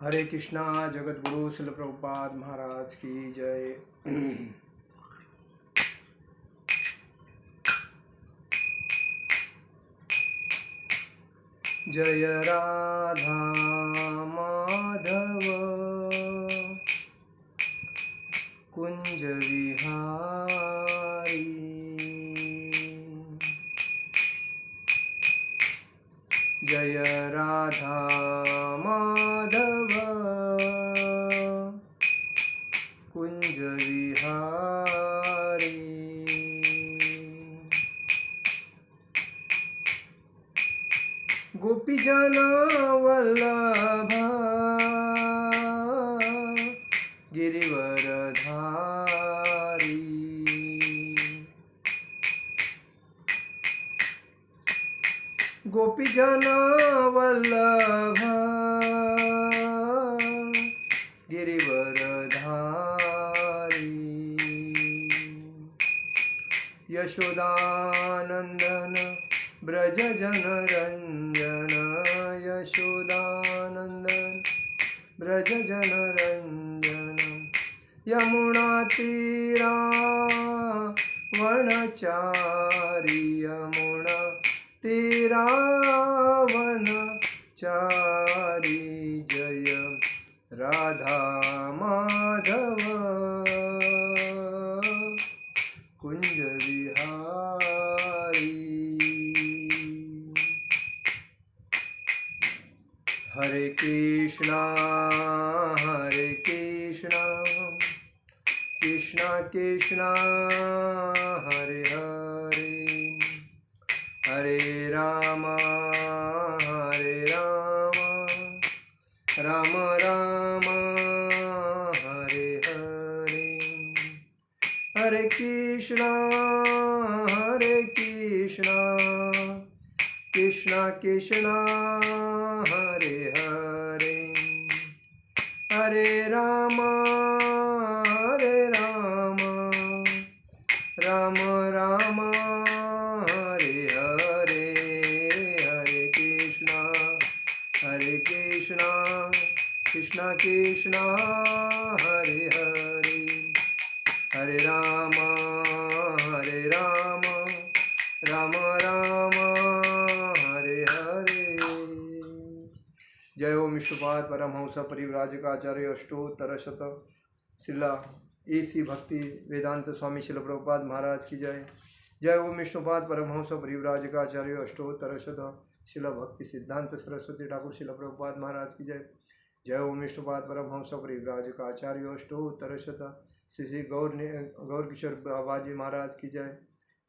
हरे कृष्णा। जगत गुरु शिल प्रभुपाद महाराज की जय। जय राधा माधव कुंज विहारी, जय राधा माधव कुंज विहारी। गोपीजन वल्लभ गिरिवरधारी, गोपीजन वल्लभ गिरिवरधारी। यशोदानंदन ब्रज जनरंजन, यशोदानंदन ब्रज जनरंजन। यमुना तीरा वनचारी, यमुना तीरा वनचारी। जय राधा माधव कुंज विहारी। हरे कृष्णा कृष्णा कृष्णा हरे हरे, हरे राम राम राम हरे हरे। हरे कृष्णा कृष्णा कृष्णा हरे हरे, हरे राम राम राम हरे हरे। हरे कृष्णा कृष्णा कृष्णा हरे हरे, हरे राम राम राम हरे हरे। जय ओम विष्णुपाद परमहंस परिव्राजकाचार्य अष्टोत्तरशत शिला एसी भक्ति वेदांत स्वामी शिल प्रभुपाद महाराज की जय। जय ओम विष्णुपाद परमहंस परिव्राजकाचार्य अष्टोत्तरशत शिला भक्ति सिद्धांत सरस्वती ठाकुर शिल प्रभुपाद महाराज की जय। जय ओम विष्णुपाद परमहंस परिव्राजकाचार्य अष्टोत्तरशत श्री गौर किशोर बाबाजी महाराज की जय।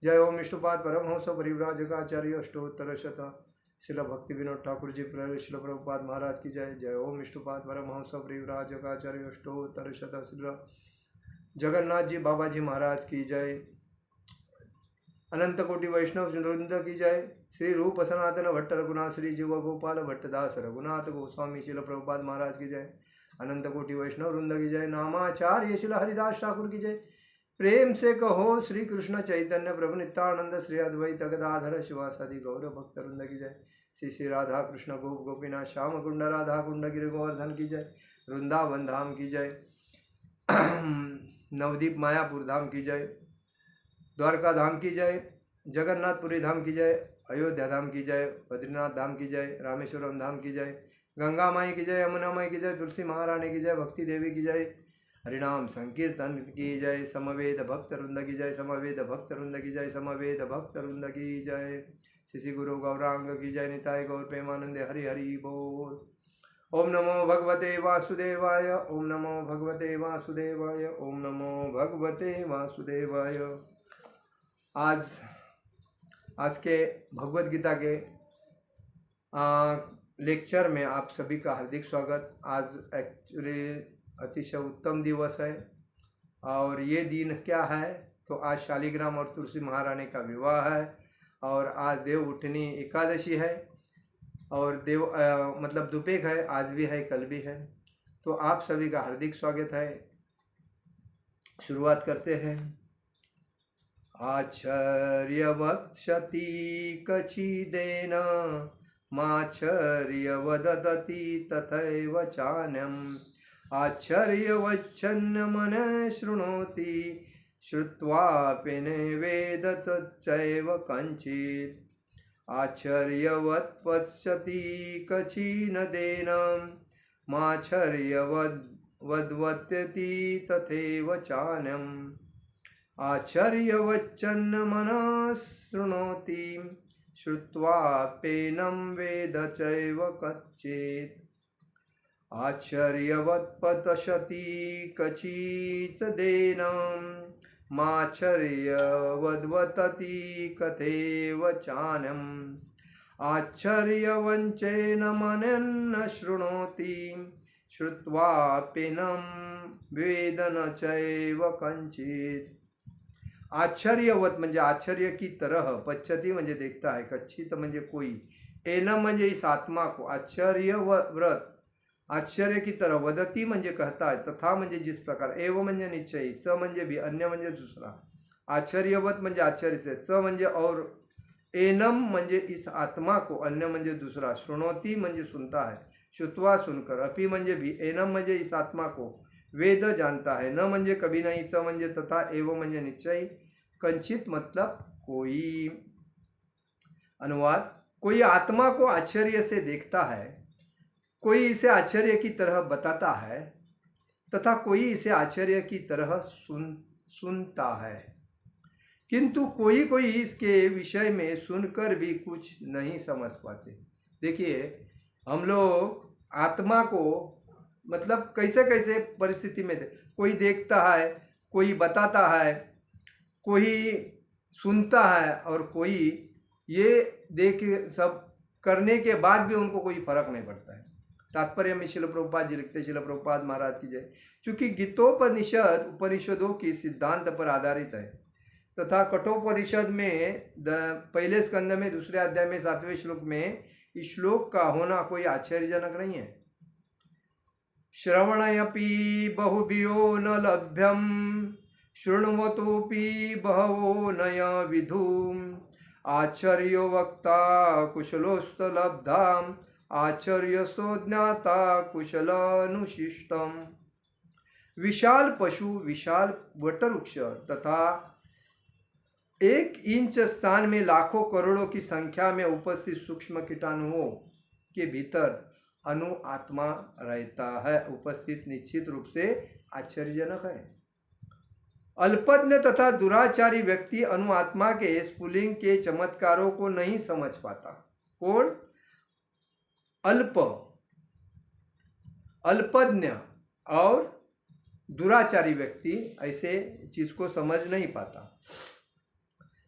जय ओम विष्णुपाद परमहंस परिव्राजकाचार्य अष्टोत्तरशत शिला भक्ति विनोद ठाकुर जी शिल प्रभुपाद महाराज की जय। जय ओम विष्णुपाद परमहंस परिव्राजकाचार्य अष्टोत्तरशत शिला जगन्नाथ जी बाबा जी महाराज की जय। अनंत कोटि वैष्णव वृंद की जय। श्री रूप सनातन भट्ट रघुनाथ श्री जीव गोपाल भट्टदास रघुनाथ गोस्वामी शिल प्रभुपाद महाराज की जय। अनंत कोटि वैष्णव वृंद की जय। नामाचार्य शिल हरिदास ठाकुर की जय। प्रेम से कहो श्री कृष्ण चैतन्य प्रभु नित्यानंद श्री अद्वैत गदाधर शिवासादि गौर भक्त वृंद की जय। श्री श्री राधा कृष्ण गोप गोपीनाथ श्याम कुंड राधा कुंड गिरि गोवर्धन की जय। वृंदावन धाम की जय। नवदीप मायापुर धाम की जय। द्वारका धाम की जय। जगन्नाथपुरी धाम की जय। अयोध्या धाम की जय। बद्रीनाथ धाम की जय। रामेश्वरम धाम की जय। गंगा माई की जय। यमुना माई की जय। तुलसी महारानी की जय। भक्ति देवी की जय। हरिनाम संकीर्तन की जय। समवेद भक्त वृंद की जय। समवेद भक्त वृंद की जय। समवेद भक्त वृंद की जय। श्री गुरु गौरांग की जय। निताय गौर प्रेमानंदे हरि हरि बोल। ओम नमो भगवते वासुदेवाय। ओम नमो भगवते वासुदेवाय। ओम नमो भगवते वासुदेवाय। आज के भगवत गीता के लेक्चर में आप सभी का हार्दिक स्वागत। आज एक्चुअली अतिशय उत्तम दिवस है और ये दिन क्या है तो आज शालिग्राम और तुलसी महारानी का विवाह है और आज देव उठनी एकादशी है और मतलब दुपेक है, आज भी है कल भी है। तो आप सभी का हार्दिक स्वागत है। शुरुआत करते हैं। आचार्य वक्षति कचिदेन माच्छर्यवदति तथैव चान्यम् आश्चर्यवच्छन्नमनः शृणोति श्रुत्वापि नैवेद तच्चैव कञ्चित् आश्चर्यवत् पश्यति कचिनदेनं माच्छर्यवद्वत्यति तथैव चान्यम् आश्चर्यवच्चन्नमनः शृणोति श्रुत्वाप्येनं वेद चैव कच्चित् आश्चर्यवत् पश्यति कचिदेनं माच्छर्यवद्वतति कथैव चान्यम् आश्चर्यवञ्चेन मनन्न शृणोति श्रुत्वाप्येनं वेद न चैव कञ्चित् आश्चर्यवत म्हणजे आश्चर्य की तरह, पश्यति म्हणजे देखता है, कच्चित म्हणजे कोई, एनम म्हणजे इस आत्मा को, आश्चर्यव्रत आश्चर्य की तरह, वदती म्हणजे कहता है, तथा म्हणजे जिस प्रकार, एव म्हणजे निश्चय, च म्हणजे भी, अन्य म्हणजे दूसरा, आश्चर्यवत म्हणजे आश्चर्य से, च म्हणजे और, एनम म्हणजे इस आत्मा को, अन्य म्हणजे दूसरा, श्रुणोती म्हणजे सुनता है, श्रुत्वा सुनकर, अपि म्हणजे भी, एनम म्हणजे इस आत्मा को वेद जानता है, न म्हणजे कभी नहीं, च म्हणजे तथा, एव म्हणजे निश्चय, कंचित मतलब कोई। अनुवाद, कोई आत्मा को आश्चर्य से देखता है, कोई इसे आश्चर्य की तरह बताता है, तथा कोई इसे आश्चर्य की तरह सुनता है, किंतु कोई कोई इसके विषय में सुनकर भी कुछ नहीं समझ पाते। देखिए, हम लोग आत्मा को मतलब कैसे कैसे परिस्थिति में कोई देखता है, कोई बताता है, कोई सुनता है, और कोई ये देख सब करने के बाद भी उनको कोई फर्क नहीं पड़ता है। तात्पर्य में शिल प्रभुपाद जी लिखते, शिल प्रभुपाद महाराज की जय, चूँकि गीतोपनिषद उपनिषदों की सिद्धांत पर आधारित है तथा कठोपनिषद में पहले स्कंद में दूसरे अध्याय में 7वें श्लोक में इस श्लोक का होना कोई आश्चर्यजनक नहीं है। श्रवणयपि बहुभियो न लभ्यम शृण्वतोपि बहवो नय विधुम आश्चर्यो वक्ता कुशलोस्तलब्धाम आश्चर्यस्तो ज्ञाता कुशलानुशिष्टम। विशाल पशु, विशाल वटवृक्ष तथा 1 इंच स्थान में लाखों करोड़ों की संख्या में उपस्थित सूक्ष्म कीटाणुओं के भीतर अनु आत्मा रहता है, उपस्थित निश्चित रूप से आश्चर्यजनक है। अल्पज्ञ तथा दुराचारी व्यक्ति अनु आत्मा के स्फुलिंग के चमत्कारों को नहीं समझ पाता। कौन? अल्पज्ञ और दुराचारी व्यक्ति ऐसे चीज को समझ नहीं पाता।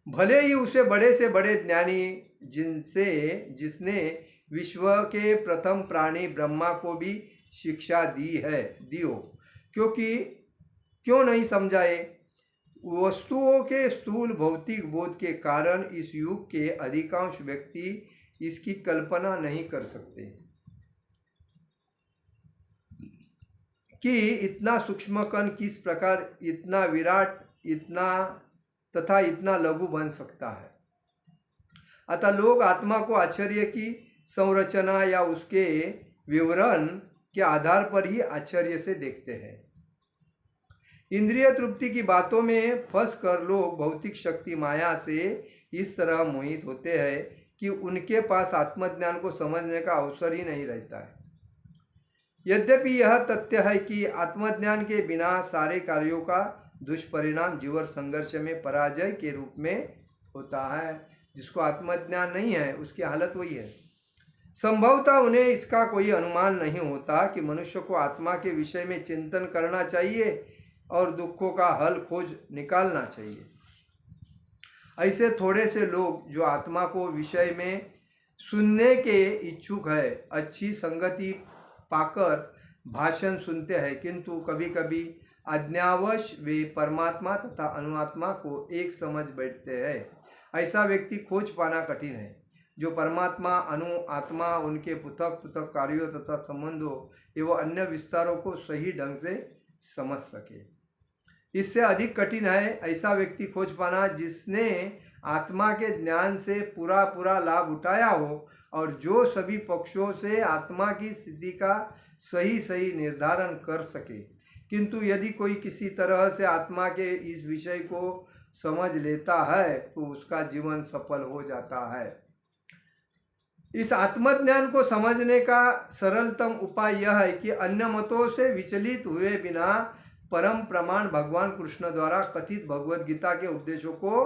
भले ही उसे बड़े से बड़े ज्ञानी जिसने विश्व के प्रथम प्राणी ब्रह्मा को भी शिक्षा दी हो, क्योंकि क्यों नहीं समझाए? वस्तुओं के स्थूल भौतिक बोध के कारण इस युग के अधिकांश व्यक्ति इसकी कल्पना नहीं कर सकते कि इतना सूक्ष्म कण किस प्रकार इतना विराट, इतना लघु बन सकता है। अतः लोग आत्मा को आश्चर्य की संरचना या उसके विवरण के आधार पर ही आश्चर्य से देखते हैं। इंद्रिय तृप्ति की बातों में फंसकर लोग भौतिक शक्ति माया से इस तरह मोहित होते हैं कि उनके पास आत्मज्ञान को समझने का अवसर ही नहीं रहता है। यद्यपि यह तथ्य है कि आत्मज्ञान के बिना सारे कार्यों का दुष्परिणाम जीवन संघर्ष में पराजय के रूप में होता है। जिसको आत्मज्ञान नहीं है उसकी हालत वही है। संभवतः उन्हें इसका कोई अनुमान नहीं होता कि मनुष्य को आत्मा के विषय में चिंतन करना चाहिए और दुखों का हल खोज निकालना चाहिए। ऐसे थोड़े से लोग जो आत्मा को विषय में सुनने के इच्छुक है, अच्छी संगति पाकर भाषण सुनते हैं, किंतु कभी कभी अज्ञावश वे परमात्मा तथा अनुआत्मा को एक समझ बैठते हैं। ऐसा व्यक्ति खोज पाना कठिन है जो परमात्मा अनु आत्मा उनके पृथक पृथक कार्यों तथा संबंधों एवं अन्य विस्तारों को सही ढंग से समझ सके। इससे अधिक कठिन है ऐसा व्यक्ति खोज पाना जिसने आत्मा के ज्ञान से पूरा लाभ उठाया हो और जो सभी पक्षों से आत्मा की स्थिति का सही सही निर्धारण कर सके। किंतु यदि कोई किसी तरह से आत्मा के इस विषय को समझ लेता है तो उसका जीवन सफल हो जाता है। इस आत्मज्ञान को समझने का सरलतम उपाय यह है कि अन्य मतों से विचलित हुए बिना परम प्रमाण भगवान कृष्ण द्वारा कथित भगवद गीता के उपदेशों को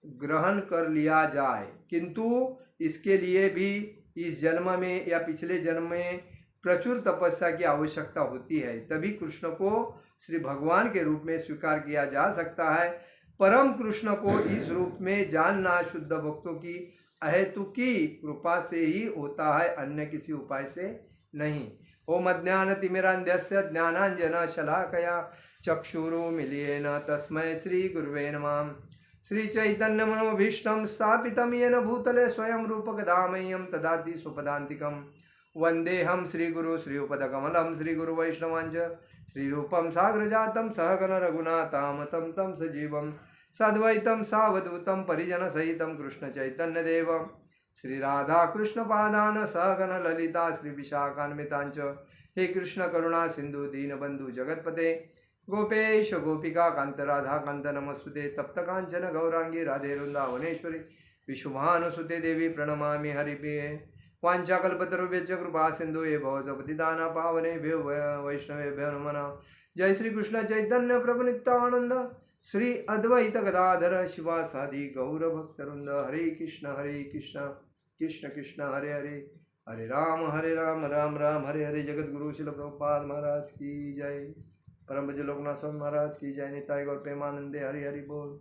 ग्रहण कर लिया जाए। किंतु इसके लिए भी इस जन्म में या पिछले जन्म में प्रचुर तपस्या की आवश्यकता होती है, तभी कृष्ण को श्री भगवान के रूप में स्वीकार किया जा सकता है। परम कृष्ण को इस रूप में जानना शुद्ध भक्तों की अहेतुकी कृपा से ही होता है, अन्य किसी उपाय से नहीं। ओम अज्ञानतिमिरान्धस्य ज्ञानांजन शलाकया चक्षुरुन्मीलितेन तस्मै श्री गुरुवे नमः। श्री चैतन्य मनोभीष्टं स्थापितं येन भूतले स्वयं रूपक धामह्यं तदाति स्वपदान्तिकं वन्देऽहं श्रीगुरु श्रीयुपदकमलं श्रीगुरुवैष्णवांच श्रीरूपं साग्रजातं सहगण रघुनाथामतं तं सजीवं सद्वैतं सावधूतं परिजनसहितं कृष्ण चैतन्यदेवं श्री राधा कृष्ण पादान सहगण ललिता श्री विशाखान्वितांच। हे कृष्ण करुणा सिंधु दीनबंधु जगतपते गोपेश गोपिका कांत राधा कांत नमस्तुते तप्त कांचन गौरांगी राधे वृंदावनेश्वरी विश्वभानुसुते देवी प्रणमामि हरिप्रिये। वाञ्छाकल्पतरुभ्यश्च कृपा सिंधु भवपतिदान पावने वैष्णवेभ्यो नमः नमः। जय श्री कृष्ण चैतन्य प्रभु नित्यानंद श्री अद्वैत गदाधर शिवासादि गौर भक्तवृंद। हरे कृष्ण कृष्ण कृष्ण हरे हरे, हरे राम राम राम हरे हरे। जगत गुरु श्रील प्रभुपाद महाराज की जय, परम पूज्य लोकनाथ स्वामी महाराज की जय। निताय गौर प्रेमानंदे हरि हरि बोल।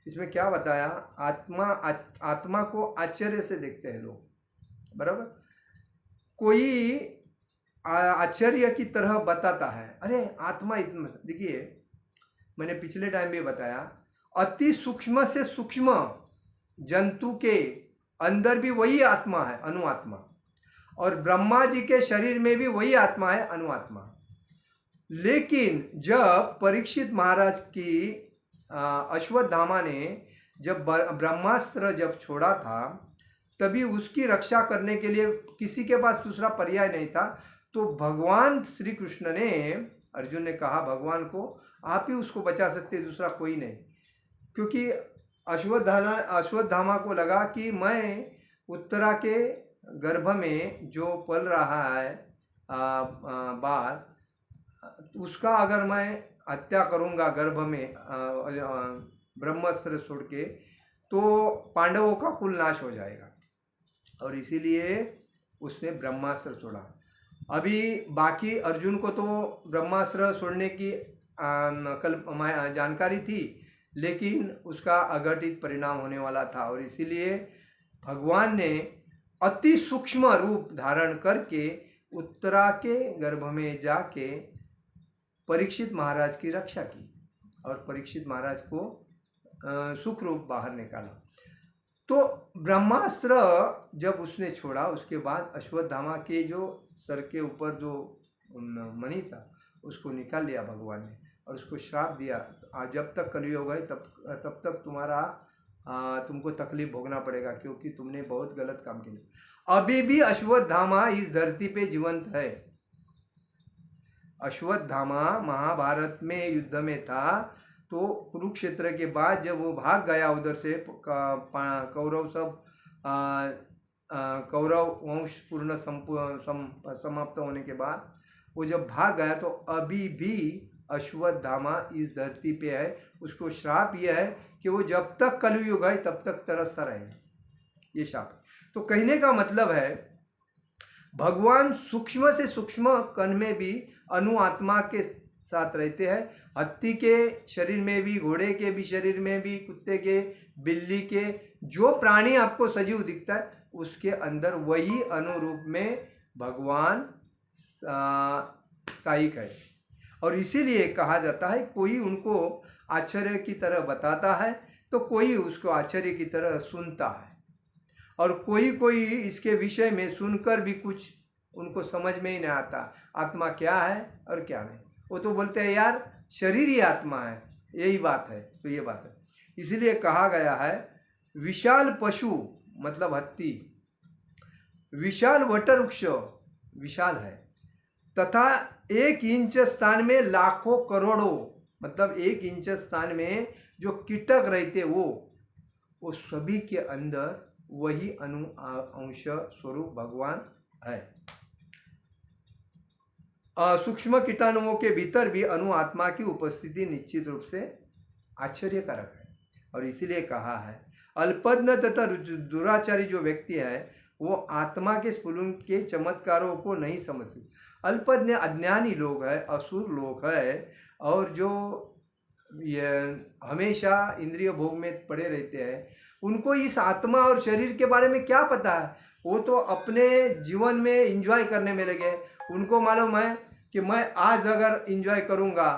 इसमें क्या बताया, आत्मा को आश्चर्य से देखते हैं लोग, बराबर। कोई आश्चर्य की तरह बताता है, अरे आत्मा इतना, देखिए मैंने पिछले टाइम भी बताया, अति सूक्ष्म से सूक्ष्म जंतु के अंदर भी वही आत्मा है, अनुआत्मा, और ब्रह्मा जी के शरीर में भी वही आत्मा है, अनुआत्मा। लेकिन जब परीक्षित महाराज की अश्वत्थामा ने जब ब्रह्मास्त्र जब छोड़ा था, तभी उसकी रक्षा करने के लिए किसी के पास दूसरा पर्याय नहीं था। तो भगवान श्री कृष्ण ने, अर्जुन ने कहा भगवान को, आप ही उसको बचा सकते, दूसरा कोई नहीं। क्योंकि अश्वत्थामा को लगा कि मैं उत्तरा के गर्भ में जो पल रहा है बाल, उसका अगर मैं हत्या करूंगा गर्भ में ब्रह्मास्त्र छोड़ के, तो पांडवों का कुल नाश हो जाएगा, और इसीलिए उसने ब्रह्मास्त्र छोड़ा। अभी बाकी अर्जुन को तो ब्रह्मास्त्र छोड़ने की जानकारी थी, लेकिन उसका अघटित परिणाम होने वाला था, और इसीलिए भगवान ने अति सूक्ष्म रूप धारण करके उत्तरा के गर्भ में जाके परीक्षित महाराज की रक्षा की, और परीक्षित महाराज को सुख रूप बाहर निकाला। तो ब्रह्मास्त्र जब उसने छोड़ा, उसके बाद अश्वत्थामा के जो सर के ऊपर जो मणि था उसको निकाल लिया भगवान ने, और उसको श्राप दिया, जब तक कलयुग है तब तक तुमको तकलीफ भोगना पड़ेगा, क्योंकि तुमने बहुत गलत काम किया। अभी भी अश्वत्थामा इस धरती पे जीवंत है। अश्वत्थामा महाभारत में युद्ध में था, तो कुरुक्षेत्र के बाद जब वो भाग गया उधर से, कौरव सब कौरव वंश पूर्ण समाप्त होने के बाद वो जब भाग गया, तो अभी भी अश्वत्थामा इस धरती पे है। उसको श्राप यह है कि वो जब तक कलयुग है तब तक तरसता रहे, ये श्राप। तो कहने का मतलब है, भगवान सूक्ष्म से सूक्ष्म कण में भी अनुआत्मा के साथ रहते हैं। हाथी के शरीर में भी, घोड़े के भी शरीर में भी, कुत्ते के, बिल्ली के, जो प्राणी आपको सजीव दिखता है उसके अंदर वही अनुरूप में भगवान साइक है। और इसीलिए कहा जाता है, कोई उनको आश्चर्य की तरह बताता है तो कोई उसको आश्चर्य की तरह सुनता है, और कोई इसके विषय में सुनकर भी कुछ उनको समझ में ही नहीं आता आत्मा क्या है और क्या नहीं। वो तो बोलते हैं यार शरीर ही आत्मा है, यही बात है। तो ये बात है, इसलिए कहा गया है विशाल पशु मतलब हाथी विशाल वटवृक्ष विशाल है, तथा 1 इंच स्थान में लाखों करोड़ों, मतलब 1 इंच स्थान में जो कीटक रहते वो सभी के अंदर वही अंश स्वरूप भगवान है। सूक्ष्म कीटाणुओं के भीतर भी अणु आत्मा की उपस्थिति निश्चित रूप से आश्चर्यकारक है, और इसीलिए कहा है अल्पज्ञ तथा दुराचारी जो व्यक्ति है वो आत्मा के स्फुलिंग के चमत्कारों को नहीं समझते। अल्पज्ञ अज्ञानी लोग हैं, असुर लोग हैं, और जो ये हमेशा इंद्रिय भोग में पड़े रहते हैं, उनको इस आत्मा और शरीर के बारे में क्या पता है। वो तो अपने जीवन में एंजॉय करने में लगे। उनको मालूम है कि मैं आज अगर एंजॉय करूँगा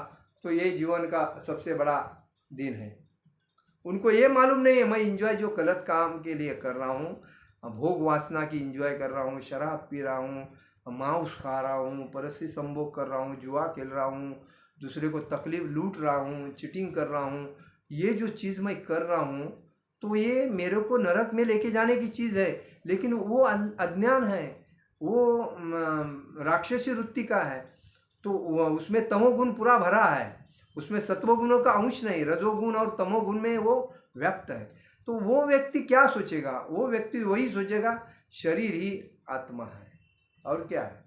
तो ये जीवन का सबसे बड़ा दिन है। उनको ये मालूम नहीं है मैं एंजॉय जो गलत काम के लिए कर रहा हूँ, भोग वासना की एंजॉय कर रहा हूँ, शराब पी रहा हूँ, मांस खा रहा हूँ, परस्त्री संभोग कर रहा हूँ, जुआ खेल रहा हूँ, दूसरे को तकलीफ लूट रहा हूँ, चीटिंग कर रहा हूँ, ये जो चीज़ मैं कर रहा हूँ तो ये मेरे को नरक में लेके जाने की चीज़ है। लेकिन वो अज्ञान है, वो राक्षसी वृत्ति का है, तो उसमें तमोगुण पूरा भरा है, उसमें सत्वगुणों का अंश नहीं, रजोगुण और तमोगुण में वो व्याप्त है। तो वो व्यक्ति क्या सोचेगा, वो व्यक्ति वही सोचेगा शरीर ही आत्मा है और क्या है,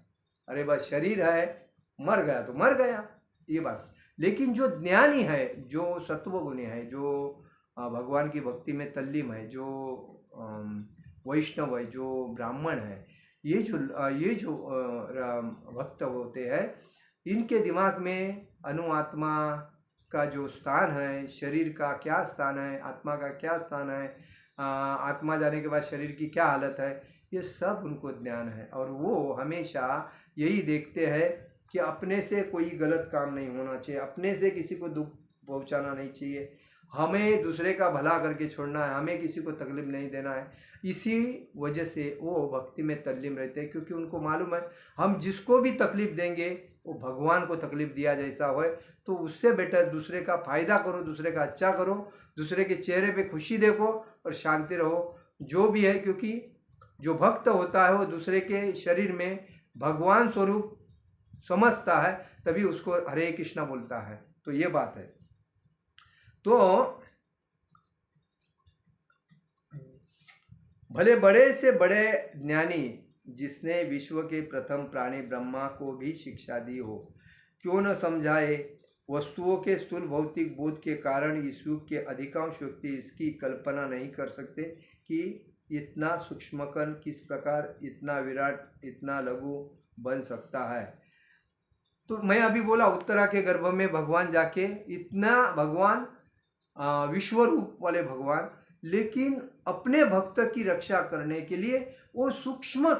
अरे बस शरीर है, मर गया तो मर गया, ये बात। लेकिन जो ज्ञानी है, जो सत्वगुणी है, जो भगवान की भक्ति में तल्लीन है, जो वैष्णव है, जो ब्राह्मण है, ये जो भक्त होते हैं, इनके दिमाग में अनु आत्मा का जो स्थान है, शरीर का क्या स्थान है, आत्मा का क्या स्थान है, आत्मा जाने के बाद शरीर की क्या हालत है, ये सब उनको ज्ञान है। और वो हमेशा यही देखते हैं कि अपने से कोई गलत काम नहीं होना चाहिए, अपने से किसी को दुख पहुंचाना नहीं चाहिए, हमें दूसरे का भला करके छोड़ना है, हमें किसी को तकलीफ नहीं देना है। इसी वजह से वो भक्ति में तल्लीन रहते हैं, क्योंकि उनको मालूम है हम जिसको भी तकलीफ देंगे वो भगवान को तकलीफ दिया जैसा हो, तो उससे बेटर दूसरे का फायदा करो, दूसरे का अच्छा करो, दूसरे के चेहरे पे खुशी देखो और शांति रहो, जो भी है। क्योंकि जो भक्त होता है वो दूसरे के शरीर में भगवान स्वरूप समझता है, तभी उसको हरे कृष्णा बोलता है। तो ये बात है। तो भले बड़े से बड़े ज्ञानी जिसने विश्व के प्रथम प्राणी ब्रह्मा को भी शिक्षा दी हो, क्यों न समझाए। वस्तुओं के स्थूल भौतिक बोध के कारण इस युग के अधिकांश व्यक्ति इसकी कल्पना नहीं कर सकते कि इतना सूक्ष्म कण किस प्रकार इतना विराट, इतना लघु बन सकता है। तो मैं अभी बोला उत्तरा के गर्भ में भगवान जाके, इतना भगवान विश्व रूप वाले भगवान, लेकिन अपने भक्त की रक्षा करने के लिए वो सूक्ष्म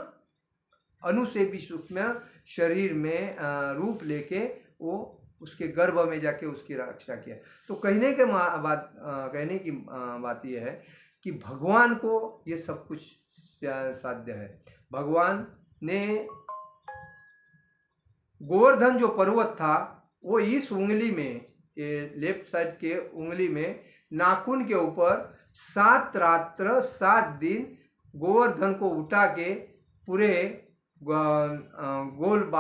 अणु से भी सूक्ष्म शरीर में रूप लेके वो उसके गर्भ में जाके उसकी रक्षा किया। तो कहने की बात यह है कि भगवान को ये सब कुछ साध्य है। भगवान ने गोवर्धन जो पर्वत था वो इस उंगली में, लेफ्ट साइड के उंगली में नाखून के ऊपर 7 रात्र 7 दिन गोवर्धन को उठा के पूरे मतलब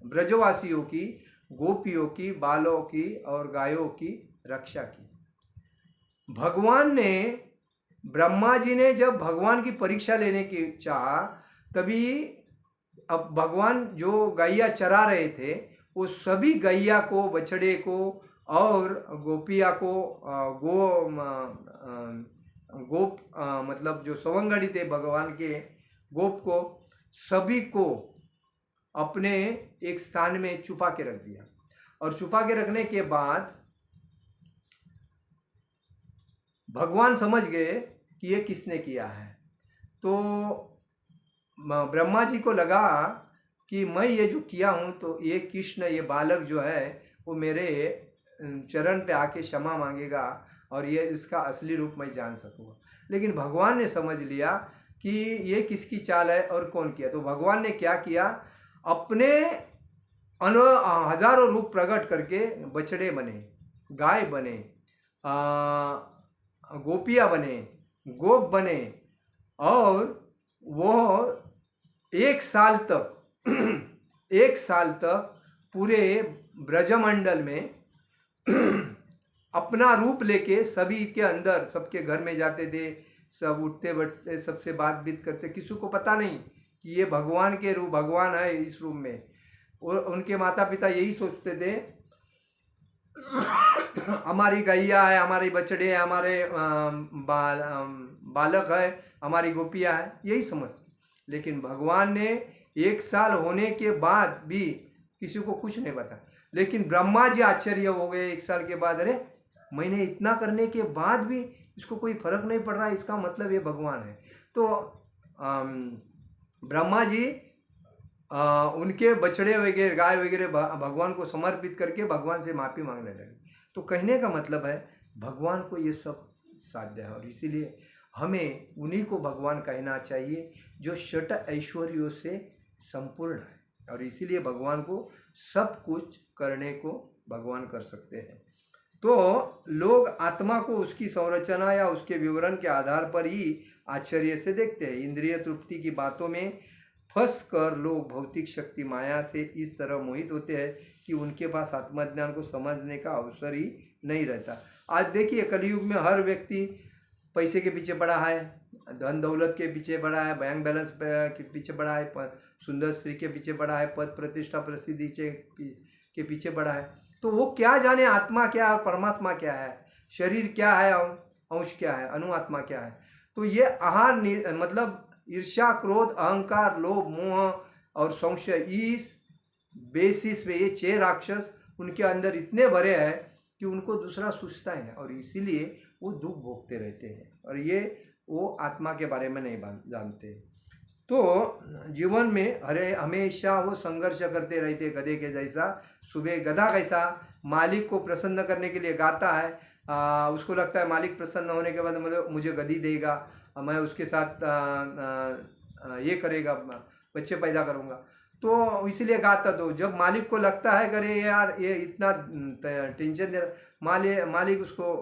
ब्रजवासियों की, गोपियों की, बालों की और गायों की रक्षा की। भगवान ने, ब्रह्मा जी ने जब भगवान की परीक्षा लेने की चाहा, तभी अब भगवान जो गैया चरा रहे थे वो सभी गैया को, बछड़े को और गोपिया को, गोप मतलब जो सवंगड़ी थे भगवान के गोप को, सभी को अपने एक स्थान में छुपा के रख दिया। और छुपा के रखने के बाद भगवान समझ गए कि ये किसने किया है। तो ब्रह्मा जी को लगा कि मैं ये जो किया हूँ, तो ये कृष्ण, ये बालक जो है वो मेरे चरण पे आके क्षमा मांगेगा और ये इसका असली रूप मैं जान सकूँगा। लेकिन भगवान ने समझ लिया कि ये किसकी चाल है और कौन किया। तो भगवान ने क्या किया, अपने हजारों रूप प्रकट करके बछड़े बने, गाय बने, गोपिया बने, गोप बने और वो 1 साल तक 1 साल तक पूरे ब्रजमंडल में अपना रूप लेके सभी के अंदर, सबके घर में जाते थे, सब उठते बैठते, सबसे बातचीत करते, किसी को पता नहीं कि ये भगवान के रूप, भगवान है इस रूप में। और उनके माता पिता यही सोचते थे हमारी गैया है, हमारी बछड़े है, हमारे बालक है, हमारी गोपियाँ है, यही समझते। लेकिन भगवान ने 1 साल होने के बाद भी किसी को कुछ नहीं बता। लेकिन ब्रह्मा जी आश्चर्य हो गए 1 साल के बाद, अरे मैंने इतना करने के बाद भी इसको कोई फर्क नहीं पड़ रहा, इसका मतलब ये भगवान है। तो ब्रह्मा जी उनके बछड़े वगैरह, गाय वगैरह भगवान को समर्पित करके भगवान से माफ़ी मांगने लगे। तो कहने का मतलब है भगवान को ये सब साध्य है, और इसीलिए हमें उन्हीं को भगवान कहना चाहिए जो षट ऐश्वर्यों से संपूर्ण है, और इसीलिए भगवान को सब कुछ करने को भगवान कर सकते हैं। तो लोग आत्मा को उसकी संरचना या उसके विवरण के आधार पर ही आश्चर्य से देखते हैं। इंद्रिय तृप्ति की बातों में फंस कर लोग भौतिक शक्ति माया से इस तरह मोहित होते हैं कि उनके पास आत्मज्ञान को समझने का अवसर ही नहीं रहता। आज देखिए कलयुग में हर व्यक्ति पैसे के पीछे पड़ा है, धन दौलत के पीछे पड़ा है, बैंक बैलेंस के पीछे पड़ा है, सुंदर स्त्री के पीछे पड़ा है, पद प्रतिष्ठा प्रसिद्धि के पीछे पड़ा है। तो वो क्या जाने आत्मा क्या है, परमात्मा क्या है, शरीर क्या है, अंश क्या है, अनुआत्मा क्या है। तो ये आहार मतलब ईर्ष्या, क्रोध, अहंकार, लोभ, मोह और संशय, इस बेसिस पे ये 6 राक्षस उनके अंदर इतने भरे हैं कि उनको दूसरा सूझता है, और इसीलिए वो दुख भोगते रहते हैं, और ये वो आत्मा के बारे में नहीं जानते। तो जीवन में हमेशा वो संघर्ष करते रहते, गधे के जैसा। सुबह गधा कैसा मालिक को प्रसन्न करने के लिए गाता है, उसको लगता है मालिक प्रसन्न होने के बाद मुझे गधी देगा, मैं उसके साथ ये करेगा, बच्चे पैदा करूँगा, तो इसीलिए गाता। तो जब मालिक को लगता है करे यार ये इतना टेंशन दे रहा, मालिक उसको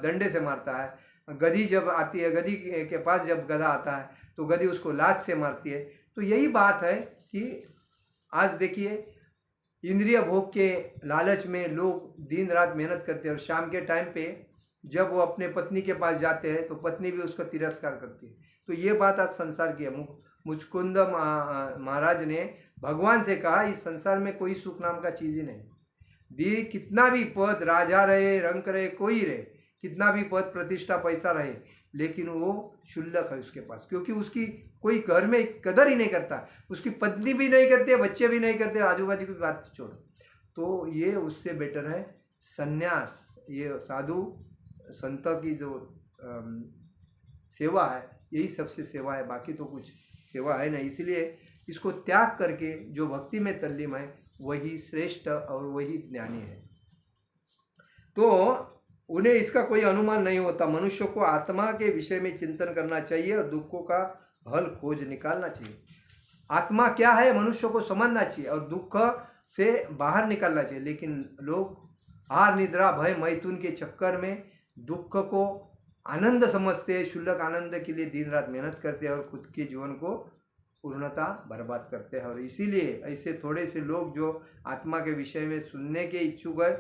डंडे से मारता है। गधी जब आती है, गधी के पास जब गधा आता है तो गधी उसको लात से मारती है। तो यही बात है कि आज देखिए इंद्रिय भोग के लालच में लोग दिन रात मेहनत करते हैं, और शाम के टाइम पे जब वो अपने पत्नी के पास जाते हैं तो पत्नी भी उसका तिरस्कार करती है। तो ये बात आज संसार की है। मुचकुंद महाराज ने भगवान से कहा इस संसार में कोई सुख नाम का चीज़ ही नहीं। दी कितना भी पद, राजा रहे, रंक रहे, कोई रहे, कितना भी पद प्रतिष्ठा पैसा रहे, लेकिन वो क्षुल्लक है उसके पास, क्योंकि उसकी कोई घर में कदर ही नहीं करता, उसकी पत्नी भी नहीं करते, बच्चे भी नहीं करते, आजू बाजू की बात छोड़ो। तो ये उससे बेटर है संन्यास। ये साधु संतों की जो सेवा है यही सबसे सेवा है, बाकी तो कुछ सेवा है नहीं। इसलिए इसको त्याग करके जो भक्ति में तल्लीन है वही श्रेष्ठ और वही ज्ञानी है। तो उन्हें इसका कोई अनुमान नहीं होता। मनुष्य को आत्मा के विषय में चिंतन करना चाहिए और दुखों का हल खोज निकालना चाहिए। आत्मा क्या है मनुष्य को समझना चाहिए और दुख से बाहर निकालना चाहिए। लेकिन लोग आहार, निद्रा, भय, मैथुन के चक्कर में दुख को आनंद समझते हैं, क्षुल्लक आनंद के लिए दिन रात मेहनत करते हैं और खुद के जीवन को पूर्णता बर्बाद करते हैं। और इसीलिए ऐसे थोड़े से लोग जो आत्मा के विषय में सुनने के इच्छुक है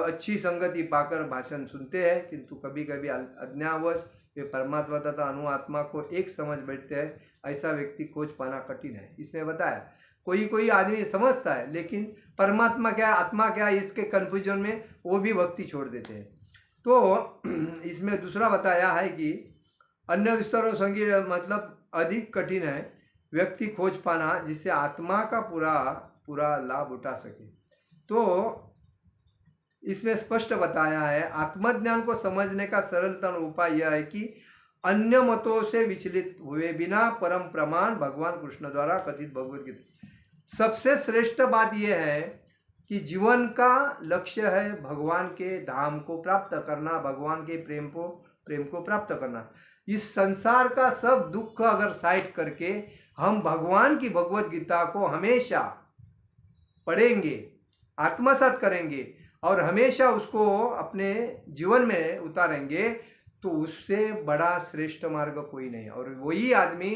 अच्छी संगति पाकर भाषण सुनते हैं, किंतु कभी कभी अज्ञावश वे परमात्मा तथा अनुआत्मा को एक समझ बैठते हैं। ऐसा व्यक्ति खोज पाना कठिन है। इसमें बताया कोई आदमी समझता है, लेकिन परमात्मा क्या है, आत्मा क्या है, इसके कन्फ्यूजन में वो भी भक्ति छोड़ देते हैं। तो इसमें दूसरा बताया है कि अन्य विस्तरों संगी मतलब अधिक कठिन है व्यक्ति खोज पाना जिससे आत्मा का पूरा लाभ उठा सके। तो इसमें स्पष्ट बताया है आत्मज्ञान को समझने का सरलतम उपाय यह है कि अन्य मतों से विचलित हुए बिना परम प्रमाण भगवान कृष्ण द्वारा कथित भगवद गीता। सबसे श्रेष्ठ बात यह है कि जीवन का लक्ष्य है भगवान के धाम को प्राप्त करना, भगवान के प्रेम को प्राप्त करना। इस संसार का सब दुख अगर साइड करके हम भगवान की भगवद गीता को हमेशा पढ़ेंगे, आत्मसात करेंगे और हमेशा उसको अपने जीवन में उतारेंगे, तो उससे बड़ा श्रेष्ठ मार्ग कोई नहीं। और वही आदमी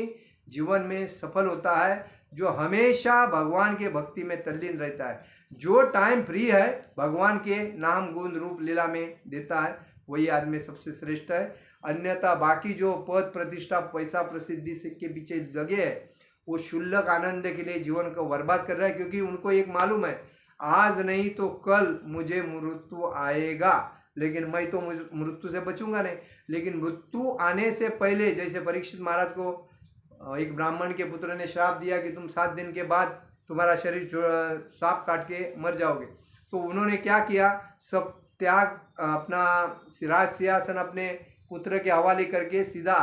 जीवन में सफल होता है जो हमेशा भगवान के भक्ति में तल्लीन रहता है, जो टाइम फ्री है भगवान के नाम गुण रूप लीला में देता है, वही आदमी सबसे श्रेष्ठ है। अन्यथा बाकी जो पद प्रतिष्ठा पैसा प्रसिद्धि के पीछे लगे है, वो शुल्लक आनंद के लिए जीवन को बर्बाद कर रहा है, क्योंकि उनको एक मालूम है आज नहीं तो कल मुझे मृत्यु आएगा, लेकिन मैं तो मृत्यु से बचूंगा नहीं। लेकिन मृत्यु आने से पहले, जैसे परीक्षित महाराज को एक ब्राह्मण के पुत्र ने श्राप दिया कि तुम 7 दिन के बाद तुम्हारा शरीर सांप काट के मर जाओगे, तो उन्होंने क्या किया, सब त्याग अपना राज सिंहासन अपने पुत्र के हवाले करके सीधा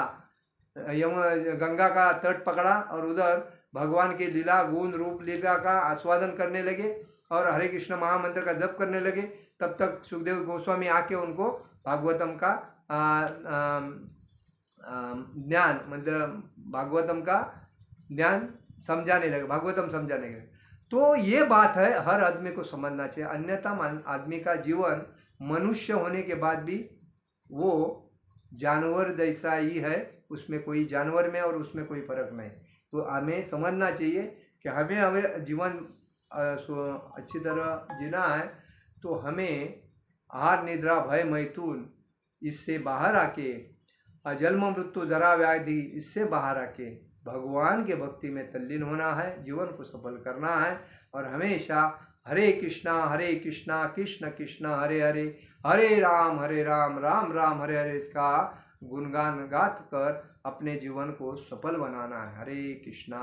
गंगा का तट पकड़ा और उधर भगवान के लीला गुण रूप लीला का आस्वादन करने लगे और हरे कृष्ण महामंत्र का जप करने लगे। तब तक सुखदेव गोस्वामी आके उनको भागवतम का ज्ञान, मतलब भागवतम का ज्ञान समझाने लगे, भागवतम समझाने लगे। तो ये बात है हर आदमी को समझना चाहिए, अन्यथा आदमी का जीवन मनुष्य होने के बाद भी वो जानवर जैसा ही है, उसमें कोई जानवर में और उसमें कोई फर्क नहीं। तो हमें समझना चाहिए कि हमें जीवन अच्छी तरह जीना है, तो हमें आहार निद्रा भय मैथुन इससे बाहर आके, जन्म मृत्यु जरा व्याधि इससे बाहर आके भगवान के भक्ति में तल्लीन होना है, जीवन को सफल करना है। और हमेशा हरे कृष्णा कृष्ण कृष्ण हरे हरे, हरे राम राम राम हरे हरे इसका गुणगान गात कर अपने जीवन को सफल बनाना है। हरे कृष्णा।